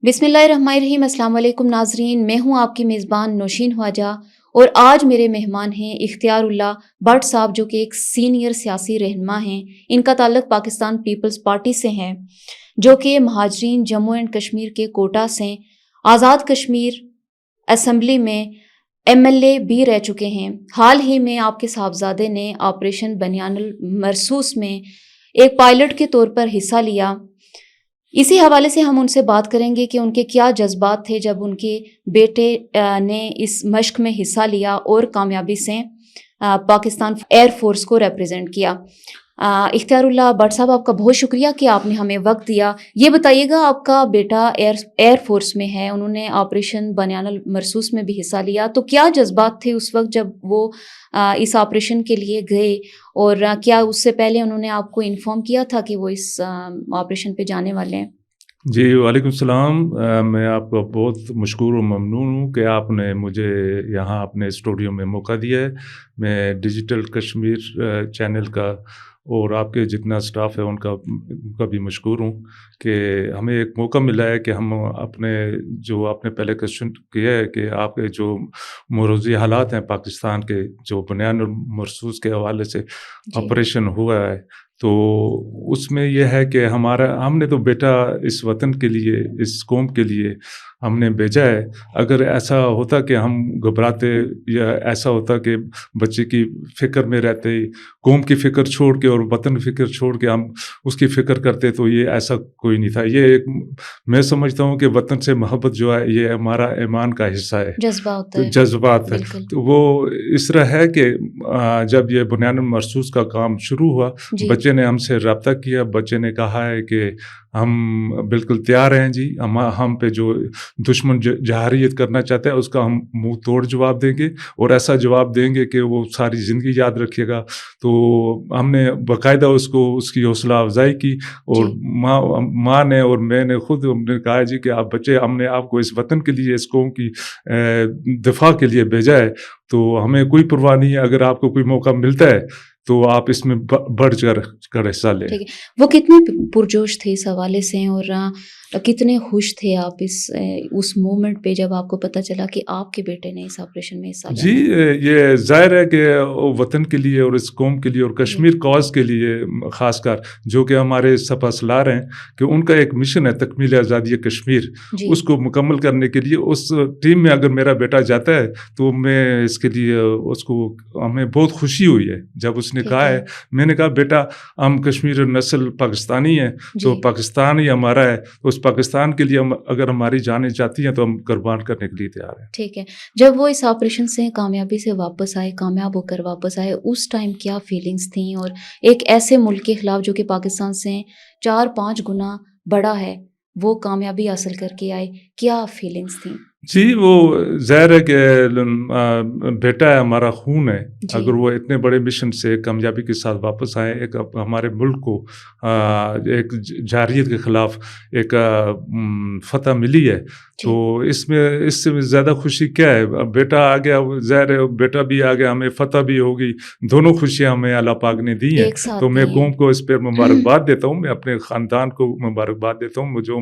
بسم اللہ الرحمن الرحیم۔ السلام علیکم ناظرین، میں ہوں آپ کی میزبان نوشین خواجہ، اور آج میرے مہمان ہیں اختیار اللہ بٹ صاحب، جو کہ ایک سینئر سیاسی رہنما ہیں۔ ان کا تعلق پاکستان پیپلز پارٹی سے ہے، جو کہ مہاجرین جموں اینڈ کشمیر کے کوٹا سے آزاد کشمیر اسمبلی میں MLA بھی رہ چکے ہیں۔ حال ہی میں آپ کے صاحبزادے نے آپریشن بنیان المرصوص میں ایک پائلٹ کے طور پر حصہ لیا۔ اسی حوالے سے ہم ان سے بات کریں گے کہ ان کے کیا جذبات تھے جب ان کے بیٹے نے اس مشق میں حصہ لیا اور کامیابی سے پاکستان ایئر فورس کو ریپرزینٹ کیا۔ اختیار اللہ بٹ صاحب، آپ کا بہت شکریہ کہ آپ نے ہمیں وقت دیا۔ یہ بتائیے گا، آپ کا بیٹا ایئر فورس میں ہے، انہوں نے آپریشن بنیان المرصوص میں بھی حصہ لیا، تو کیا جذبات تھے اس وقت جب وہ اس آپریشن کے لیے گئے، اور کیا اس سے پہلے انہوں نے آپ کو انفارم کیا تھا کہ وہ اس آپریشن پہ جانے والے ہیں؟ جی وعلیکم السلام۔ میں آپ کا بہت مشکور و ممنون ہوں کہ آپ نے مجھے یہاں اپنے اسٹوڈیو میں موقع دیا ہے۔ میں ڈیجیٹل کشمیر چینل کا اور آپ کے جتنا سٹاف ہے ان کا بھی مشکور ہوں کہ ہمیں ایک موقع ملا ہے کہ ہم اپنے جو آپ نے پہلے کوشچن کیا ہے کہ آپ کے جو موروثی حالات ہیں پاکستان کے، جو بنیان المرصوص کے حوالے سے آپریشن ہوا ہے، تو اس میں یہ ہے کہ ہم نے تو بیٹا اس وطن کے لیے، اس قوم کے لیے ہم نے بھیجا ہے۔ اگر ایسا ہوتا کہ ہم گھبراتے یا ایسا ہوتا کہ بچے کی فکر میں رہتے، قوم کی فکر چھوڑ کے اور وطن فکر چھوڑ کے ہم اس کی فکر کرتے، تو یہ ایسا کوئی نہیں تھا۔ یہ ایک میں سمجھتا ہوں کہ وطن سے محبت جو ہے یہ ہمارا ایمان کا حصہ ہے، جذبات ہے۔ تو وہ اس طرح ہے کہ جب یہ بنیان المرصوص کا کام شروع ہوا، بچے نے ہم سے رابطہ کیا، بچے نے کہا ہے کہ ہم بالکل تیار ہیں جی، ہم پہ جو دشمن جہاریت کرنا چاہتا ہے اس کا ہم منہ توڑ جواب دیں گے، اور ایسا جواب دیں گے کہ وہ ساری زندگی یاد رکھے گا۔ تو ہم نے باقاعدہ اس کی حوصلہ افزائی کی، اور ماں نے اور میں نے خود ہم نے کہا جی کہ آپ بچے، ہم نے آپ کو اس وطن کے لیے، اس قوم کی دفاع کے لیے بھیجا ہے، تو ہمیں کوئی پرواہ نہیں ہے، اگر آپ کو کوئی موقع ملتا ہے تو آپ اس میں بڑھ کر حصہ لیں۔ وہ کتنے پرجوش تھے اس حوالے سے، اور کتنے خوش تھے آپ اس مومنٹ پہ جب آپ کو پتہ چلا کہ آپ کے بیٹے نے اس آپریشن میں حصہ لیا؟ جی یہ ظاہر ہے کہ وطن کے لیے اور اس قوم کے لیے اور کشمیر کاز کے لیے خاص کر، جو کہ ہمارے سپہ سالار ہیں، کہ ان کا ایک مشن ہے تکمیل آزادی کشمیر، اس کو مکمل کرنے کے لیے اس ٹیم میں اگر میرا بیٹا جاتا ہے تو میں اس کے لیے ہمیں بہت خوشی ہوئی ہے جب اس نے کہا ہے۔ میں نے کہا بیٹا، ہم کشمیر نسل پاکستانی ہیں، تو پاکستان ہی ہمارا ہے، تو اس پاکستان کے لیے اگر ہماری جانیں جاتی ہیں تو ہم قربان کرنے کے لیے تیار ہیں۔ ٹھیک ہے، جب وہ اس آپریشن سے کامیابی سے واپس آئے، کامیاب ہو کر واپس آئے، اس ٹائم کیا فیلنگز تھیں؟ اور ایک ایسے ملک کے خلاف جو کہ پاکستان سے 4-5 گنا بڑا ہے، وہ کامیابی حاصل کر کے آئے، کیا فیلنگز تھیں؟ جی وہ ظاہر ہے کہ بیٹا ہے، ہمارا خون ہے۔ اگر وہ اتنے بڑے مشن سے کامیابی کے ساتھ واپس آئے، ایک ہمارے ملک کو ایک جارحیت کے خلاف ایک فتح ملی ہے، تو اس سے زیادہ خوشی کیا ہے؟ بیٹا آ گیا، ظاہر ہے بیٹا بھی آ گیا، ہمیں فتح بھی ہوگی، دونوں خوشیاں ہمیں اللہ پاک نے دی ہیں۔ تو میں قوم کو اس پہ مبارکباد دیتا ہوں، میں اپنے خاندان کو مبارکباد دیتا ہوں، جو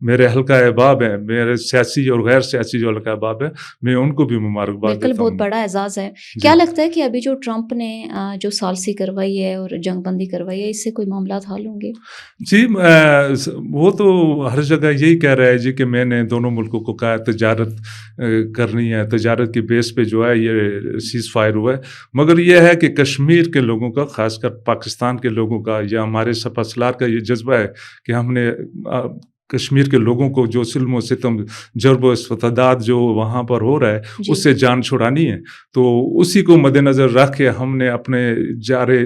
میرے حلقہ احباب ہیں، میرے سیاسی اور غیر سیاسی جو حلقہ احباب ہے، میں ان کو بھی مبارکباد دیتا ہوں۔ بہت بڑا اعزاز ہے۔ کیا لگتا ہے کہ ابھی جو ٹرمپ نے جو ثالثی کروائی ہے اور جنگ بندی کروائی ہے، اس سے کوئی معاملات حل ہوں گے؟ جی وہ تو ہر جگہ یہی کہہ رہا ہے جی کہ میں نے دونوں ملکوں کو کہا تجارت کرنی ہے، تجارت کی بیس پہ جو ہے یہ سیز فائر ہوا ہے، مگر یہ ہے کہ کشمیر کے لوگوں کا، خاص کر پاکستان کے لوگوں کا یا ہمارے سپہ سالار کا یہ جذبہ ہے کہ ہم نے کشمیر کے لوگوں کو جو ظلم و ستم، جرب و استبداد جو وہاں پر ہو رہا ہے اس سے جان چھڑانی ہے۔ تو اسی کو مد نظر رکھ کے ہم نے اپنے جارے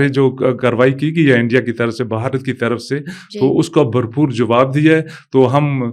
جو کارروائی کی گئی ہے انڈیا کی طرف سے، بھارت کی طرف سے، تو اس کا بھرپور جواب دیا ہے۔ تو ہم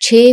6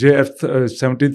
JF-70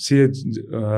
CH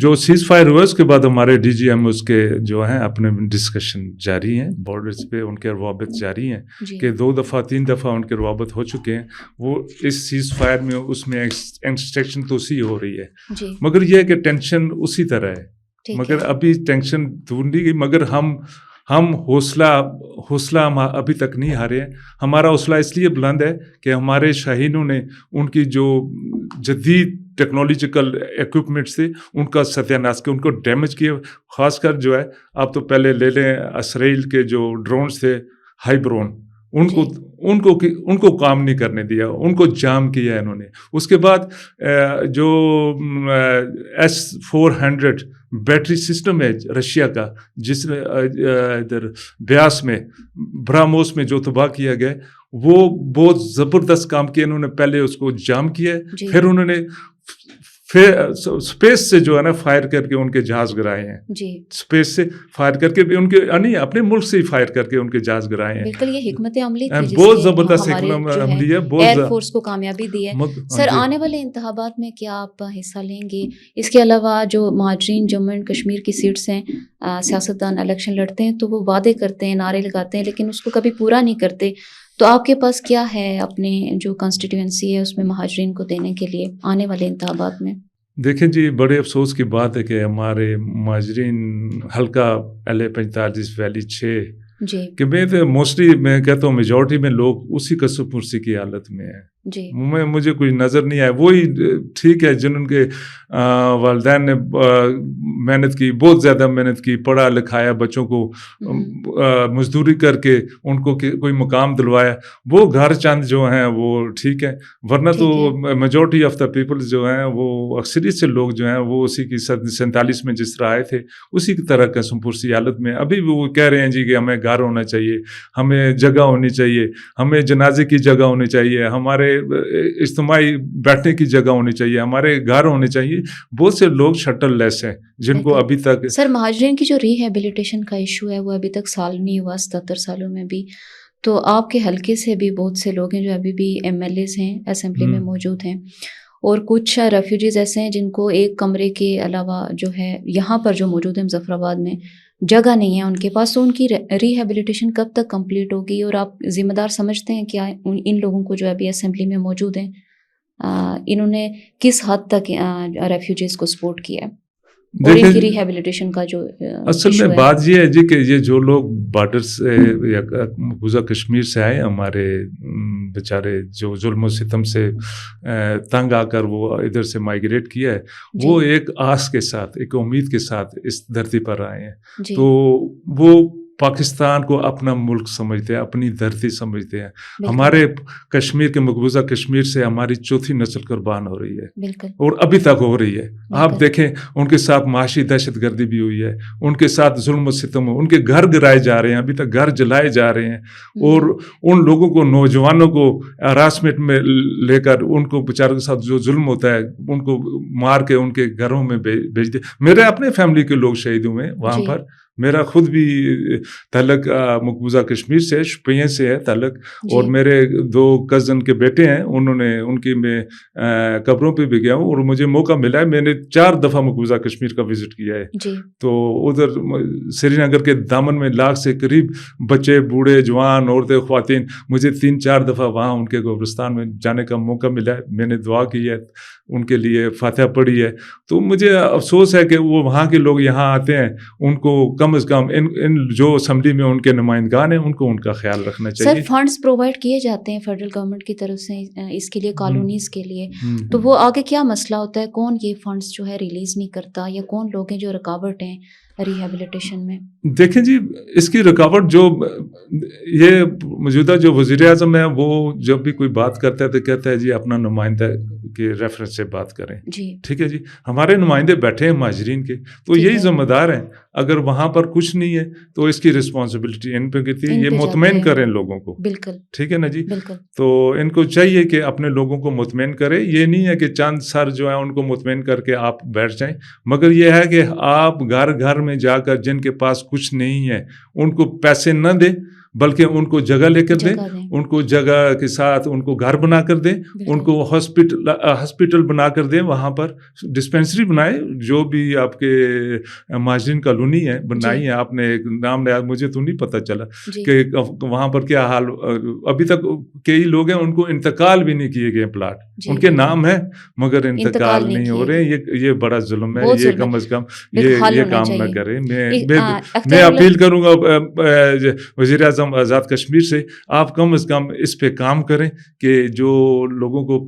جو سیز فائر ہوا اس کے بعد ہمارے ڈی جی ایم اس کے جو ہیں اپنے ڈسکشن جاری ہیں بارڈرز پہ، ان کے روابط جاری ہیں کہ 2 دفعہ 3 دفعہ ان کے روابط ہو چکے ہیں. وہ اس سیز فائر میں اس میں ایکسٹریکشن تو اسی ہو رہی ہے، مگر یہ ہے کہ ٹینشن اسی طرح ہے، مگر ابھی ٹینشن دور نہیں گئی. مگر ہم حوصلہ ہم ابھی تک نہیں ہارے ہیں. ہمارا حوصلہ اس لیے بلند ہے کہ ہمارے شاہینوں نے ان کی جو جدید ٹیکنالوجیکل ایکوپمنٹس تھے ان کا ستیہ ناش کیا، ان کو ڈیمیج کیا. خاص کر جو ہے آپ تو پہلے لے لیں اسرائیل کے جو ڈرونز تھے ہائبرون، ان کو کام نہیں کرنے دیا، ان کو جام کیا انہوں نے. اس کے بعد جو S-400 بیٹری سسٹم ہے رشیا کا، جس نے ادھر بیاس میں براموس میں جو تباہ کیا گیا، وہ بہت زبردست کام کیا انہوں نے. پہلے اس کو جام کیا، پھر انہوں نے اسپیس سے جو ہے نا فائر کر کے ان کے جہاز گرائے ہیں. اسپیس سے فائر کر کے ان کے نہیں اپنے ملک سے ہی فائر کر کے ان کے جہاز گرائے ہیں. بالکل یہ حکمت عملی تھی، بہت زبردست حکمت عملی ہے، ایئر فورس کو کامیابی دی ہے. سر آنے والے انتخابات میں کیا آپ حصہ لیں گے؟ اس کے علاوہ جو مہاجرین جموں اینڈ کشمیر کی سیٹس ہیں، سیاستدان الیکشن لڑتے ہیں تو وہ وعدے کرتے ہیں، نعرے لگاتے ہیں، لیکن اس کو کبھی پورا نہیں کرتے. تو آپ کے پاس کیا ہے اپنے جو کانسٹیٹیوئنسی ہے اس میں مہاجرین کو دینے کے لیے آنے والے انتخابات میں؟ دیکھیں جی، بڑے افسوس کی بات ہے کہ ہمارے مہاجرین حلقہ LA-45 ویلی 6 کہ میں تو موسٹلی میں کہتا ہوں میجورٹی میں لوگ اسی قصب پرسی کی حالت میں ہیں. مجھے کوئی نظر نہیں آیا. وہی ٹھیک ہے جن کے والدین نے محنت کی، بہت زیادہ محنت کی، پڑھا لکھایا، بچوں کو مزدوری کر کے ان کو کوئی مقام دلوایا، وہ گھر چند جو ہیں وہ ٹھیک ہے. ورنہ تو میجورٹی آف دا پیپلز جو ہیں وہ اکثریت سے لوگ جو ہیں وہ اسی کی 47 میں جس طرح آئے تھے اسی کی طرح قسم پرسی حالت میں. ابھی بھی وہ کہہ رہے ہیں جی کہ ہمیں گھر ہونا چاہیے، ہمیں جگہ ہونی چاہیے، ہمیں جنازے کی جگہ ہونی چاہیے، ہمارے اجتماعی بیٹھنے کی جگہ ہونی چاہیے، ہمارے گھر ہونے چاہیے. بہت سے لوگ شٹل لیس ہیں جن کو ابھی تک. سر مہاجرین کی جو ریہیبلیٹیشن کا ایشو ہے وہ ابھی تک سالو نہیں ہوا، 77 سالوں میں بھی. تو آپ کے حلقے سے بھی بہت سے لوگ ہیں جو ابھی بھی MLAs ہیں، اسمبلی میں موجود ہیں، اور کچھ ریفیوجیز ایسے ہیں جن کو ایک کمرے کے علاوہ جو ہے یہاں پر جو موجود ہیں مظفر آباد میں جگہ نہیں ہے ان کے پاس. تو ان کی ریہیبلیٹیشن کب تک کمپلیٹ ہوگی؟ اور آپ ذمہ دار سمجھتے ہیں کیا ان لوگوں کو جو ابھی اسمبلی میں موجود ہیں انہوں نے کس حد تک ریفیوجیز کو سپورٹ کیا ہے اور ان کی ریہیبلیٹیشن کا جو اصل میں بات یہ ہے جی کہ یہ جو لوگ بارڈر سے یا مقبوضہ کشمیر سے آئے، ہمارے بیچارے جو ظلم و ستم سے تنگ آ کر وہ ادھر سے مائگریٹ کیا ہے، وہ ایک آس کے ساتھ، ایک امید کے ساتھ اس دھرتی پر آئے ہیں. تو وہ پاکستان کو اپنا ملک سمجھتے ہیں، اپنی دھرتی سمجھتے ہیں. ہمارے کشمیر کے مقبوضہ کشمیر سے ہماری چوتھی نسل قربان ہو رہی ہے اور ابھی تک ہو رہی ہے. آپ دیکھیں ان کے ساتھ معاشی دہشت گردی بھی ہوئی ہے، ان کے ساتھ ظلم و ستم، ان کے گھر گرائے جا رہے ہیں، ابھی تک گھر جلائے جا رہے ہیں. اور ان لوگوں کو، نوجوانوں کو ہراسمنٹ میں لے کر ان کو بیچاروں کے ساتھ جو ظلم ہوتا ہے ان کو مار کے ان کے گھروں میں بھیج دے. میرے اپنے فیملی کے لوگ شہید ہوئے ہیں وہاں پر. میرا خود بھی تعلق مقبوضہ کشمیر سے، شپین سے ہے تعلق. اور میرے 2 کزن کے بیٹے ہیں، انہوں نے ان کی میں قبروں پہ بھی گیا ہوں اور مجھے موقع ملا ہے. میں نے 4 دفعہ مقبوضہ کشمیر کا وزٹ کیا ہے. تو ادھر سری نگر کے دامن میں 1 لاکھ سے قریب بچے، بوڑھے، جوان، عورتیں، خواتین، مجھے 3-4 دفعہ وہاں ان کے قبرستان میں جانے کا موقع ملا ہے. میں نے دعا کی ہے، ان کے لیے فاتحہ پڑھی ہے. تو مجھے افسوس ہے کہ وہ وہاں کے لوگ یہاں آتے ہیں، ان کو کم از کم ان جو اسمبلی میں ان کے نمائندگان ہیں ان کو ان کا خیال رکھنا چاہیے. سر فنڈز پرووائڈ کیے جاتے ہیں فیڈرل گورنمنٹ کی طرف سے اس کے لیے، کالونیز کے لیے، تو وہ آگے کیا مسئلہ ہوتا ہے؟ کون یہ فنڈز جو ہے ریلیز نہیں کرتا، یا کون لوگ ہیں جو رکاوٹ ہیں ریہیبلیٹیشن میں؟ دیکھیں جی، اس کی رکاوٹ جو یہ موجودہ جو وزیر اعظم ہے وہ جب بھی کوئی بات کرتا ہے تو کہتا ہے جی اپنا نمائندہ کے ریفرنس سے بات کریں. ٹھیک ہے جی، ہمارے نمائندے بیٹھے ہیں مہاجرین کے، تو یہی ذمہ دار ہیں. اگر وہاں پر کچھ نہیں ہے تو اس کی رسپانسبلٹی ان پہ کہتی ہے، یہ مطمئن کریں لوگوں کو. بالکل ٹھیک ہے نا جی. تو ان کو چاہیے کہ اپنے لوگوں کو مطمئن کرے. یہ نہیں ہے کہ چند سر جو ہے ان کو مطمئن کر کے آپ بیٹھ جائیں، مگر یہ ہے کہ آپ گھر گھر میں جا کر جن کے پاس کچھ نہیں ہے ان کو پیسے نہ دیں، بلکہ ان کو جگہ لے کر دیں, جگہ دیں. ان کو جگہ کے ساتھ ان کو گھر بنا کر دیں, بالکل. ان کو ہاسپٹل بنا کر دیں, وہاں پر ڈسپینسری بنائیں. جو بھی آپ کے مہاجرین کالونی ہے بنائی ہے, آپ نے ایک نام لیا, مجھے تو نہیں پتہ چلا جی. کہ وہاں پر کیا حال. ابھی تک کئی لوگ ہیں ان کو انتقال بھی نہیں کیے گئے پلاٹ, جی. ان کے نام ہے مگر انتقال انتقال نہیں نہیں ہو کیے. رہے. یہ بڑا ظلم ہے, بہت یہ ظلم ہے. کم از کم بالکل حل یہ ہونا کام نہ چاہیے. کریں. میں اختیار اللہ اپیل کروں گا وزیر اعظم آزاد کشمیر سے, آپ کم از کم اس پہ کام کریں کہ جو لوگوں کو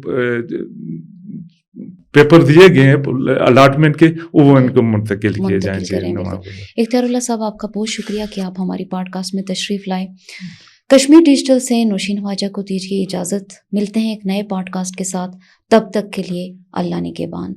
پیپر دیے گئے ہیں الاٹمنٹ کے, وہ ان کو منتقل کیے جائیں. اختیار اللہ صاحب, آپ کا بہت شکریہ کہ آپ ہماری پوڈ کاسٹ میں تشریف لائے. کشمیر ڈیجیٹل سے نوشین خواجہ کو دیجیے اجازت. ملتے ہیں ایک نئے پوڈ کاسٹ کے ساتھ, تب تک کے لیے اللہ نگہبان.